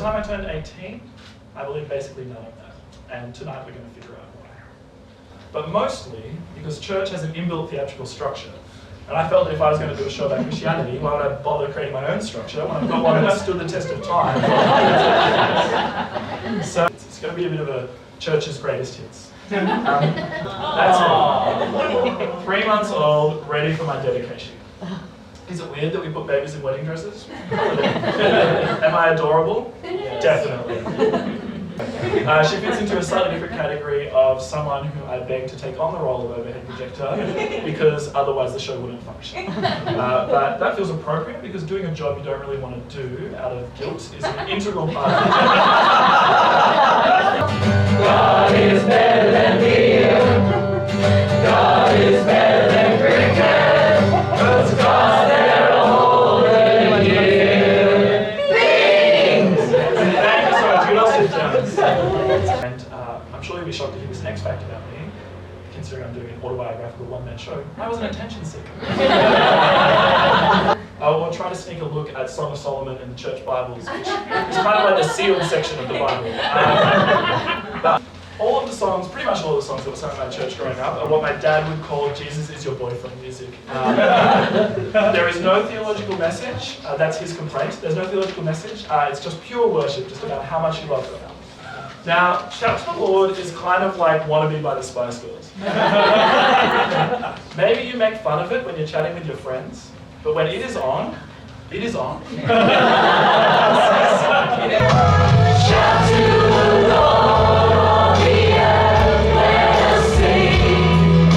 time I turned 18, I believed basically none of that. And tonight we're going to figure out why. But mostly because church has an inbuilt theatrical structure. And I felt that if I was going to do a show about Christianity, why would I bother creating my own structure when I've got one that stood the test of time? So it's going to be a bit of a church's greatest hits. That's it. 3 months old, ready for my dedication. Is it weird that we put babies in wedding dresses? Am I adorable? Yes. Definitely. She fits into a slightly different category of someone who I beg to take on the role of overhead projector because otherwise the show wouldn't function. But that feels appropriate because doing a job you don't really want to do out of guilt is an integral part of it. God is better than beer. God is better than cricket. 'Cause God's there to hold the year. Thank you so much. Good old sit downs. And I'm sure you'll be shocked to hear this next fact about me, considering I'm doing an autobiographical one-man show. I was an attention seeker. I will try to sneak a look at Song of Solomon in the church Bibles, which is kind of like the sealed section of the Bible. But all of the songs, pretty much all of the songs that were sung in my church growing up, are what my dad would call Jesus is your boyfriend music. There is no theological message. That's his complaint. There's no theological message. It's just pure worship, just about how much you love God. Now, Shout to the Lord is kind of like Wannabe by the Spice Girls. Maybe you make fun of it when you're chatting with your friends, but when it is on, it is on. Shout to the Lord, all the earth, let us sing.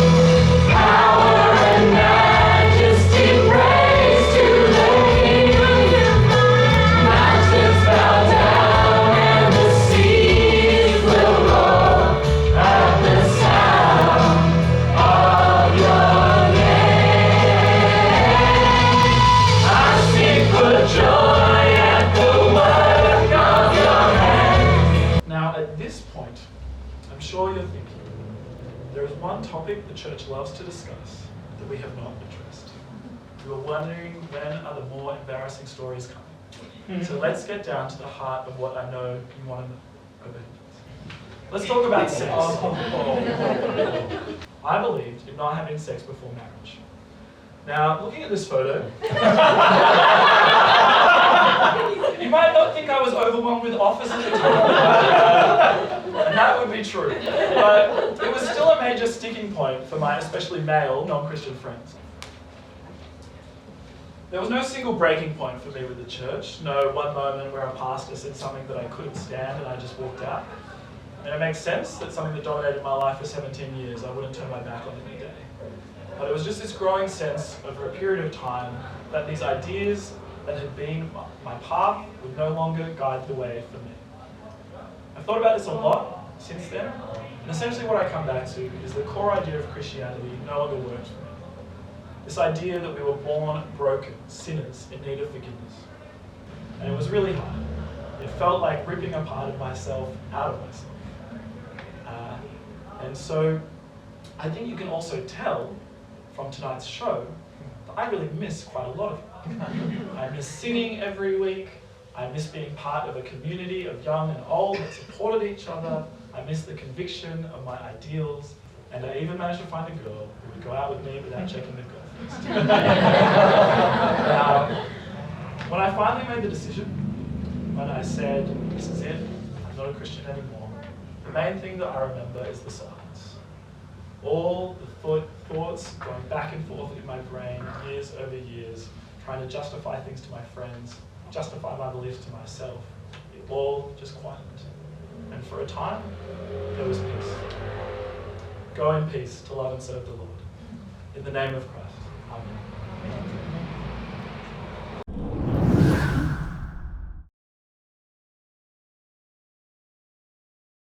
Power and majesty, praise to the King. Mountains bow down and the seas will roar at the sound of your name. I sing for joy at the work of your hands. Now, at this point, I'm sure you're thinking, there is one topic the church loves to discuss that we have not addressed. You are wondering, when are the more embarrassing stories coming? So let's get down to the heart of what I know you want to know. Let's talk about sex. I believed in not having sex before marriage. Now, looking at this photo, you might not think I was overwhelmed with offers at the time, and that would be true. But it was still a major sticking point for my especially male non-Christian friends. There was no single breaking point for me with the church, no one moment where a pastor said something that I couldn't stand and I just walked out. And it makes sense that something that dominated my life for 17 years, I wouldn't turn my back on any day. But it was just this growing sense over a period of time that these ideas that had been my path would no longer guide the way for me. I've thought about this a lot since then, and essentially what I come back to is the core idea of Christianity no longer works for me. This idea that we were born broken, sinners in need of forgiveness. And it was really hard. It felt like ripping a part of myself out of myself. And so I think you can also tell from tonight's show that I really miss quite a lot of it. I miss singing every week. I miss being part of a community of young and old that supported each other. I miss the conviction of my ideals. And I even managed to find a girl who would go out with me without checking the girl first. When I finally made the decision, when I said, this is it, I'm not a Christian anymore, the main thing that I remember is the silence. All the thoughts going back and forth in my brain, years over years, trying to justify things to my friends, justify my beliefs to myself. It all just quieted. And for a time, there was peace. Go in peace to love and serve the Lord. In the name of Christ. Amen.